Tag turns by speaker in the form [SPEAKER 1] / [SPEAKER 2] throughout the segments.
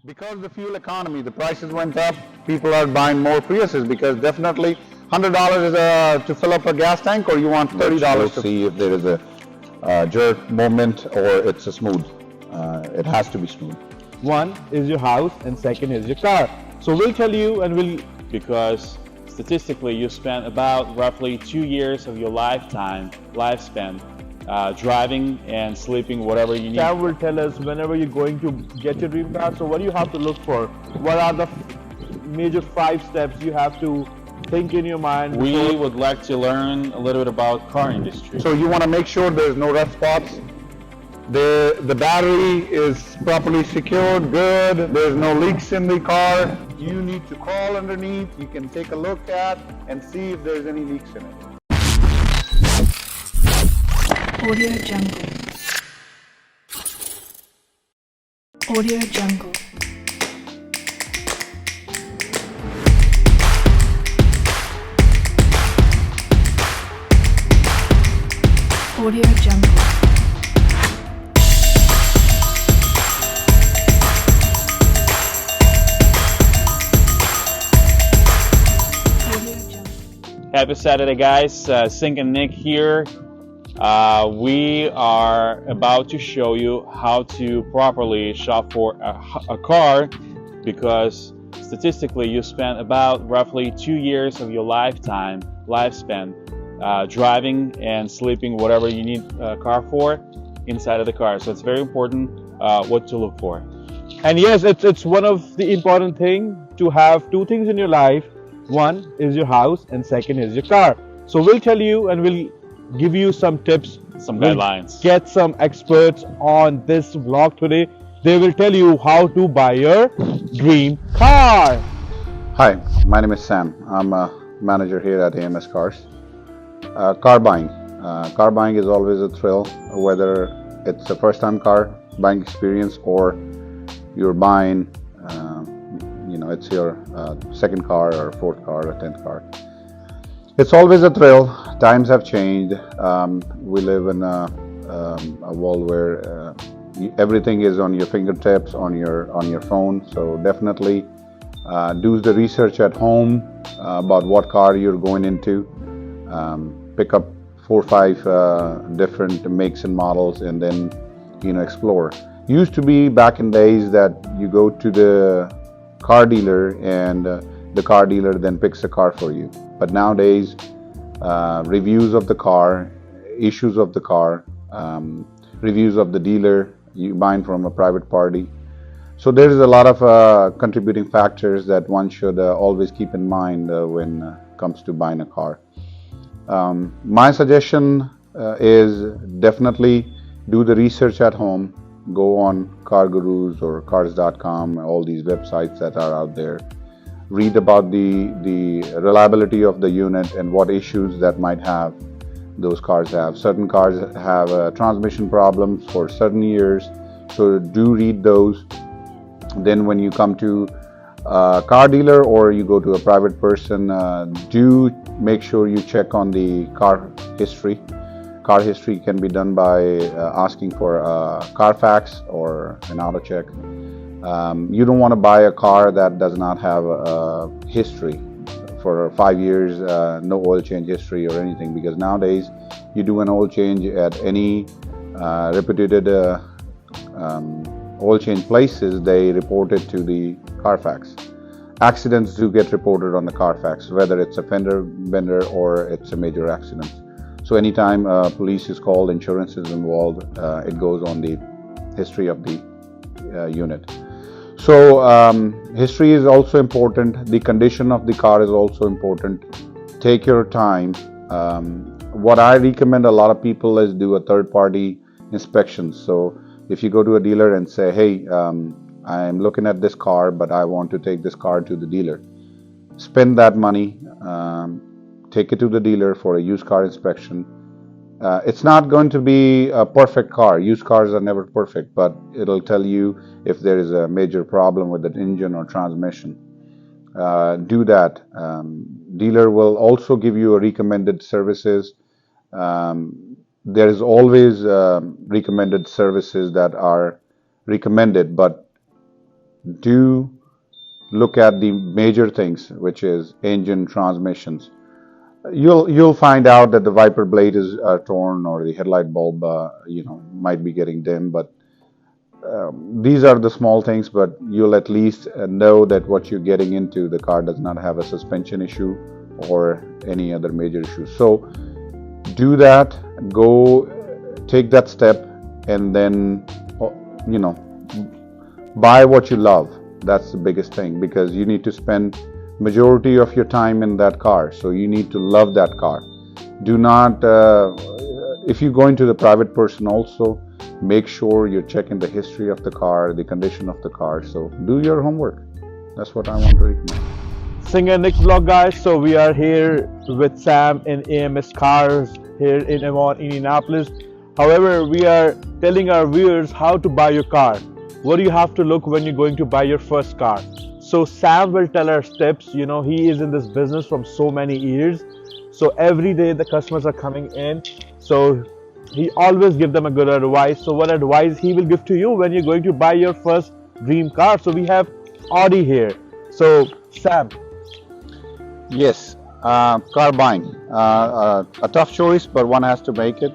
[SPEAKER 1] Because the fuel economy, the prices went up, people are buying more Priuses because definitely $100 is to fill up a gas tank, or you want $30 to see if there is a jerk moment or it's a smooth. It has to be smooth.
[SPEAKER 2] One is your house and second is your car. So we'll tell you and we'll
[SPEAKER 3] because statistically you spend about roughly 2 years of your lifespan driving and sleeping whatever you need.
[SPEAKER 2] Sam will tell us whenever you're going to get your dream car. So what do you have to look for? What are the major 5 steps you have to think in your mind?
[SPEAKER 3] We would like to learn a little bit about car industry.
[SPEAKER 1] So you want to make sure there's no rough spots. The battery is properly secured, good. There's no leaks in the car. You need to crawl underneath. You can take a look at and see if there's any leaks in it.
[SPEAKER 4] Audio Jungle. Audio Jungle. Audio Jungle.
[SPEAKER 3] Happy Saturday, guys. Singh Nik here. We are about to show you how to properly shop for a car, because statistically you spend about roughly 2 years of your lifespan driving and sleeping whatever you need a car for inside of the car. So it's very important what to look for.
[SPEAKER 2] And yes, it's one of the important thing to have 2 things in your life. One is your house and second is your car. So we'll tell you and we'll give you some tips,
[SPEAKER 3] some guidelines.
[SPEAKER 2] Get some experts on this vlog today. They will tell you how to buy your dream car.
[SPEAKER 1] Hi, my name is Sam. I'm a manager here at AMS Cars. Car buying. Car buying is always a thrill, whether it's a first-time car buying experience or you're buying, it's your second car or fourth car or 10th car. It's always a thrill. Times have changed. We live in a world where everything is on your fingertips, on your phone. So definitely do the research at home about what car you're going into. Pick up 4 or 5 different makes and models, and then explore. Used to be back in days that you go to the car dealer and the car dealer then picks a car for you. But nowadays, reviews of the car, issues of the car, reviews of the dealer, you buying from a private party. So there is a lot of contributing factors that one should always keep in mind when it comes to buying a car. My suggestion is definitely do the research at home. Go on Car Gurus or Cars.com, all these websites that are out there. Read about the reliability of the unit and what issues that might have those cars have. Certain cars have transmission problems for certain years, so do read those. Then when you come to a car dealer or you go to a private person, do make sure you check on the car history. Car history can be done by asking for a Carfax or an auto check. You don't want to buy a car that does not have a history for 5 years, no oil change history or anything, because nowadays you do an oil change at any reputed oil change places, they report it to the Carfax. Accidents do get reported on the Carfax, whether it's a fender bender or it's a major accident. So anytime police is called, insurance is involved, it goes on the history of the unit. So history is also important. The condition of the car is also important. Take your time. What I recommend a lot of people is do a third-party inspection. So if you go to a dealer and say, hey, I'm looking at this car, but I want to take this car to the dealer. Spend that money. Take it to the dealer for a used car inspection. It's not going to be a perfect car. Used cars are never perfect, but it'll tell you if there is a major problem with the engine or transmission. Do that. Dealer will also give you a recommended services. There is always recommended services that are recommended, but do look at the major things, which is engine, transmissions. You'll find out that the wiper blade is torn, or the headlight bulb, might be getting dim. But these are the small things. But you'll at least know that what you're getting into, the car does not have a suspension issue or any other major issue. So do that. Go take that step, and then buy what you love. That's the biggest thing, because you need to spend majority of your time in that car, so you need to love that car. Do not if you go into the private person, also make sure you're checking the history of the car, the condition of the car. So do your homework. That's what I want to recommend.
[SPEAKER 2] Singh Nik vlog, guys. So we are here with Sam in AMS Cars here in Avon, Indianapolis. However, we are telling our viewers how to buy your car. What do you have to look when you're going to buy your first car? So Sam will tell our steps. He is in this business from so many years. So every day the customers are coming in. So he always gives them a good advice. So what advice he will give to you when you're going to buy your first dream car? So we have Audi here. So Sam.
[SPEAKER 1] Yes, car buying. A tough choice, but one has to make it.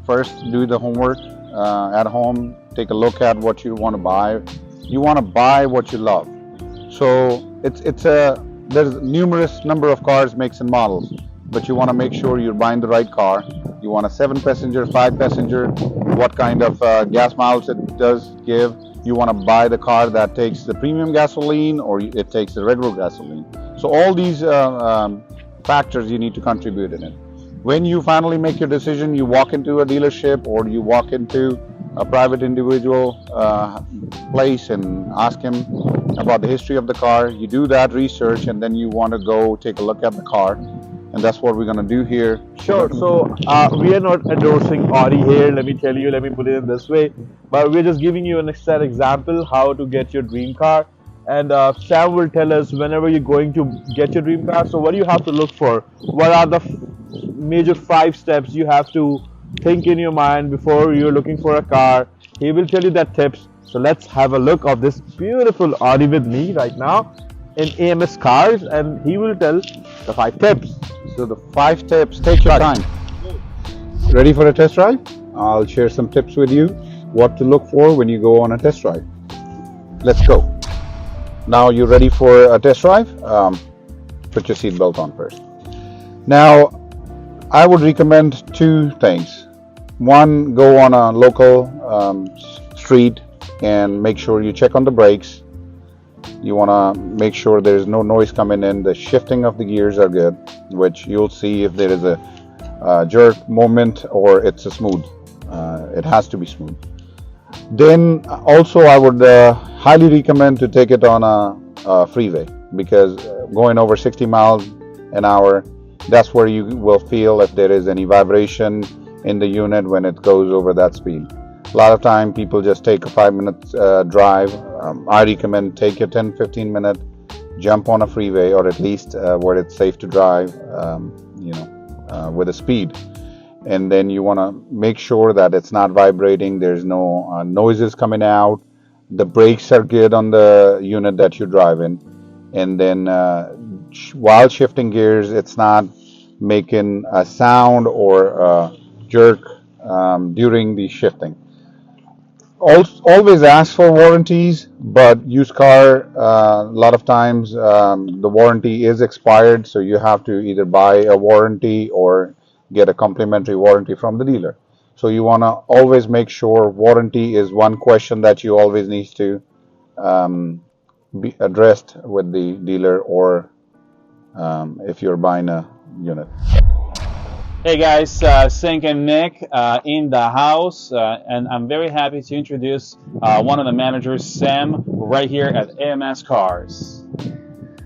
[SPEAKER 1] First, do the homework at home. Take a look at what you want to buy. You want to buy what you love. So there's numerous number of cars, makes and models, but you want to make sure you're buying the right car. You want a 7-passenger, 5-passenger, what kind of gas miles it does give. You want to buy the car that takes the premium gasoline, or it takes the regular gasoline. So all these factors you need to contribute in it. When you finally make your decision, you walk into a dealership or you walk into a private individual place and ask him about the history of the car. You do that research, and then you want to go take a look at the car, and that's what we're going to do here.
[SPEAKER 2] Sure. So we are not endorsing Audi here. Let me tell you. Let me put it in this way. But we're just giving you an exact example how to get your dream car. And Sam will tell us whenever you're going to get your dream car. So what do you have to look for? What are the major 5 steps you have to think in your mind before you're looking for a car? He will tell you that tips. So let's have a look of this beautiful Audi with me right now in AMS Cars, and he will tell the 5 tips.
[SPEAKER 1] So the 5 tips, take your time. Ready for a test drive? I'll share some tips with you, what to look for when you go on a test drive. Let's go. Now you're ready for a test drive? Put your seatbelt on first. Now, I would recommend 2 things. One, go on a local street and make sure you check on the brakes. You want to make sure there's no noise coming in. The shifting of the gears are good, which you'll see if there is a jerk moment or it's a smooth. It has to be smooth. Then also I would highly recommend to take it on a freeway, because going over 60 miles an hour, that's where you will feel if there is any vibration in the unit when it goes over that speed. A lot of time people just take a 5-minute drive. I recommend take a 10-15 minute jump on a freeway, or at least where it's safe to drive, with a speed. And then you want to make sure that it's not vibrating, there's no noises coming out, the brakes are good on the unit that you're driving, and then while shifting gears, it's not making a sound or a jerk during the shifting. Always ask for warranties, but used car, a lot of times the warranty is expired, so you have to either buy a warranty or get a complimentary warranty from the dealer. So you want to always make sure warranty is one question that you always need to be addressed with the dealer, or if you're buying a unit.
[SPEAKER 3] Hey guys, Singh and Nick in the house, and I'm very happy to introduce one of the managers, Sam, right here at AMS Cars.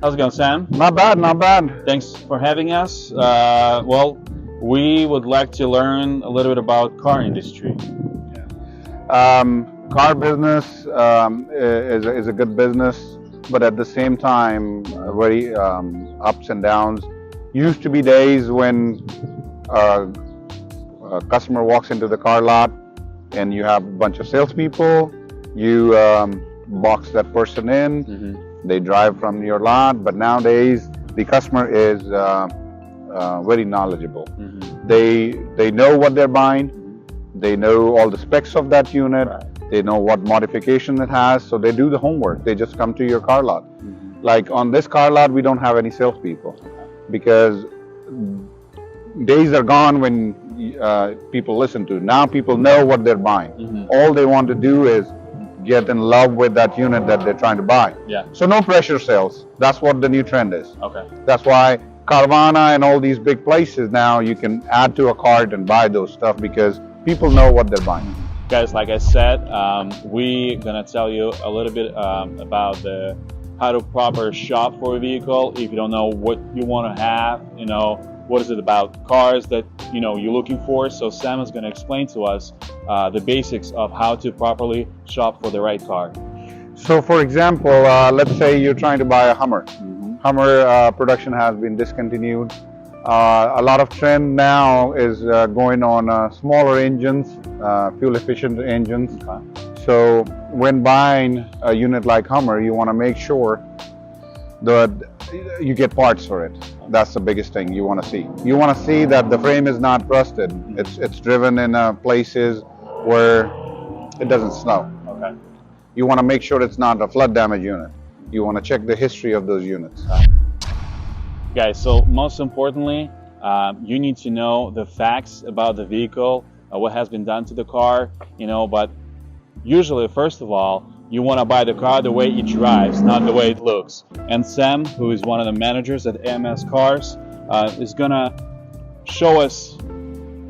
[SPEAKER 3] How's it going, Sam?
[SPEAKER 1] Not bad, not bad.
[SPEAKER 3] Thanks for having us. Well, we would like to learn a little bit about car industry.
[SPEAKER 1] Car business is a good business, but at the same time, very ups and downs. Used to be days when a customer walks into the car lot and you have a bunch of salespeople You box that person in, they drive from your lot, but nowadays the customer is very knowledgeable. They know what they're buying, they know all the specs of that unit, they know what modification it has, so they do the homework. They just come to your car lot. Like on this car lot, we don't have any salespeople because days are gone when people listen to. Now people know what they're buying. All they want to do is get in love with that unit that they're trying to buy.
[SPEAKER 3] Yeah.
[SPEAKER 1] So no pressure sales. That's what the new trend is.
[SPEAKER 3] Okay.
[SPEAKER 1] That's why Carvana and all these big places now you can add to a cart and buy those stuff because people know what they're buying.
[SPEAKER 3] Guys, like I said, we're gonna tell you a little bit about how to proper shop for a vehicle. If you don't know what you want to have, what is it about cars that you're looking for. So Sam is going to explain to us the basics of how to properly shop for the right car.
[SPEAKER 1] So for example, let's say you're trying to buy a Hummer. Hummer production has been discontinued. A lot of trend now is going on smaller engines, fuel efficient engines. So when buying a unit like Hummer, you want to make sure that you get parts for it. That's the biggest thing you want to see. You want to see that the frame is not rusted. It's driven in places where it doesn't snow.
[SPEAKER 3] Okay.
[SPEAKER 1] You want to make sure it's not a flood damage unit. You want to check the history of those units.
[SPEAKER 3] Guys, so most importantly, you need to know the facts about the vehicle, what has been done to the car, but usually, first of all, you want to buy the car the way it drives, not the way it looks. And Sam, who is one of the managers at AMS Cars, is gonna show us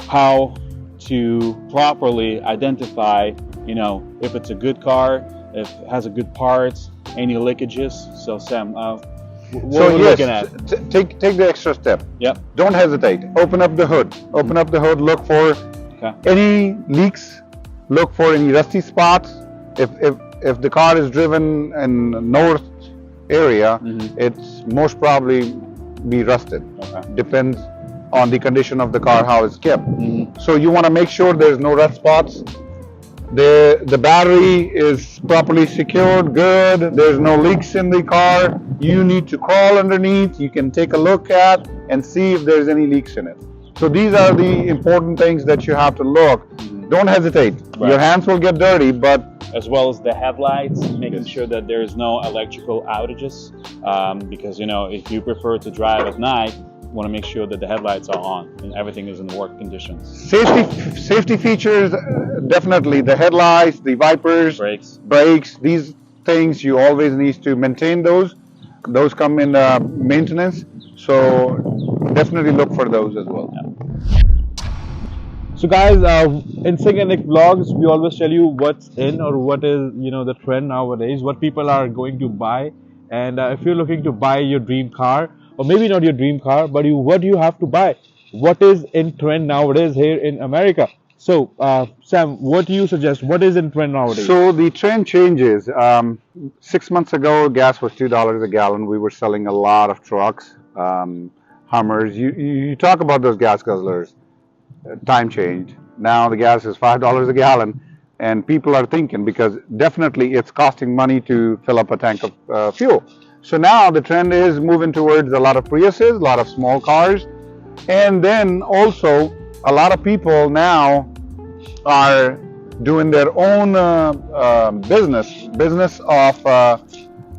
[SPEAKER 3] how to properly identify, if it's a good car, if it has a good parts, any leakages. So Sam, what are we looking at?
[SPEAKER 1] Take the extra step.
[SPEAKER 3] Yep.
[SPEAKER 1] Don't hesitate. Open up the hood. Open up the hood. Look for any leaks. Look for any rusty spots. If the car is driven in north area, it's most probably be rusted. Depends on the condition of the car, how it's kept. So you want to make sure there's no rust spots. The battery is properly secured, good. There's no leaks in the car. You need to crawl underneath. You can take a look at and see if there's any leaks in it. So these are the important things that you have to look. Don't hesitate. Your hands will get dirty, but
[SPEAKER 3] as well as the headlights, making sure that there's no electrical outages, because if you prefer to drive at night, you want to make sure that the headlights are on and everything is in work conditions.
[SPEAKER 1] Safety features, definitely the headlights, the wipers, brakes, these things you always need to maintain those. Those come in maintenance, so definitely look for those as well.
[SPEAKER 2] So guys, in Singh Nik vlogs, we always tell you what's in or what is the trend nowadays, what people are going to buy. And if you're looking to buy your dream car, or maybe not your dream car, but what do you have to buy? What is in trend nowadays here in America? So Sam, what do you suggest? What is in trend nowadays?
[SPEAKER 1] So the trend changes. 6 months ago, gas was $2 a gallon. We were selling a lot of trucks, Hummers. You talk about those gas guzzlers. Time changed. Now the gas is $5 a gallon, and people are thinking, because definitely it's costing money to fill up a tank of fuel. So now the trend is moving towards a lot of Priuses, a lot of small cars, and then also a lot of people now are doing their own business of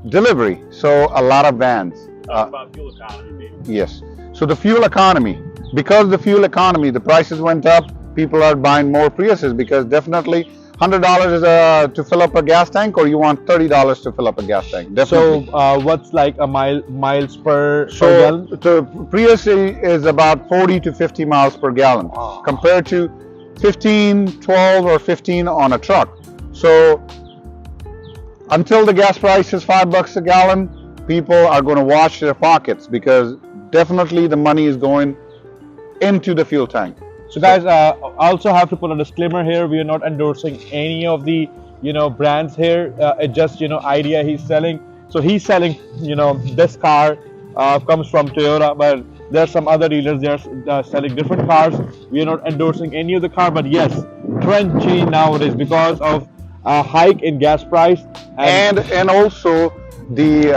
[SPEAKER 1] delivery. So a lot of vans.
[SPEAKER 3] About fuel economy, baby.
[SPEAKER 1] Yes. So the fuel economy. Because the fuel economy, the prices went up, people are buying more Priuses, because definitely $100 is to fill up a gas tank, or you want $30 to fill up a gas tank. Definitely.
[SPEAKER 2] So what's like a miles per gallon?
[SPEAKER 1] The Prius is about 40 to 50 miles per gallon, compared to 15, 12 or 15 on a truck. So until the gas price is $5 a gallon, people are going to watch their pockets, because definitely the money is going into the fuel tank.
[SPEAKER 2] So guys, I also have to put a disclaimer here. We are not endorsing any of the brands here. It's just idea he's selling. So he's selling this car comes from Toyota, but there are some other dealers, they are selling different cars. We are not endorsing any of the car, but yes, trend change nowadays because of a hike in gas price,
[SPEAKER 1] and also the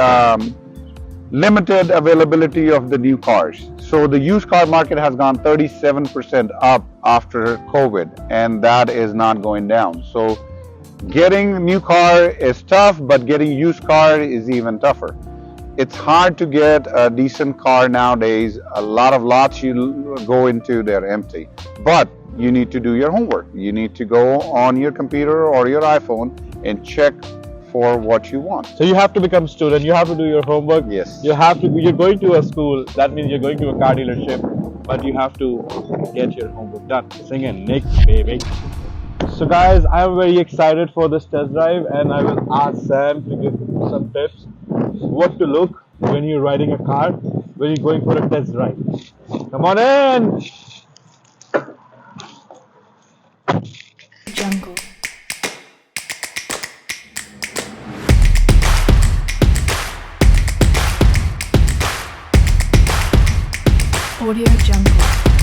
[SPEAKER 1] limited availability of the new cars. So the used car market has gone 37% up after COVID, and that is not going down. So getting new car is tough, but getting used car is even tougher. It's hard to get a decent car nowadays. A lot of lots you go into, they're empty. But you need to do your homework. You need to go on your computer or your iPhone and check for what you want.
[SPEAKER 2] so you have to become student. You have to do your homework.
[SPEAKER 1] Yes.
[SPEAKER 2] You have to. You're going to a school. That means you're going to a car dealership, but you have to get your homework done. Singh Nik, baby. So guys, I'm very excited for this test drive, and I will ask Sam to give some tips what to look when you're riding a car, when you're going for a test drive. Come on in.
[SPEAKER 4] Jungle. Audio Jungle.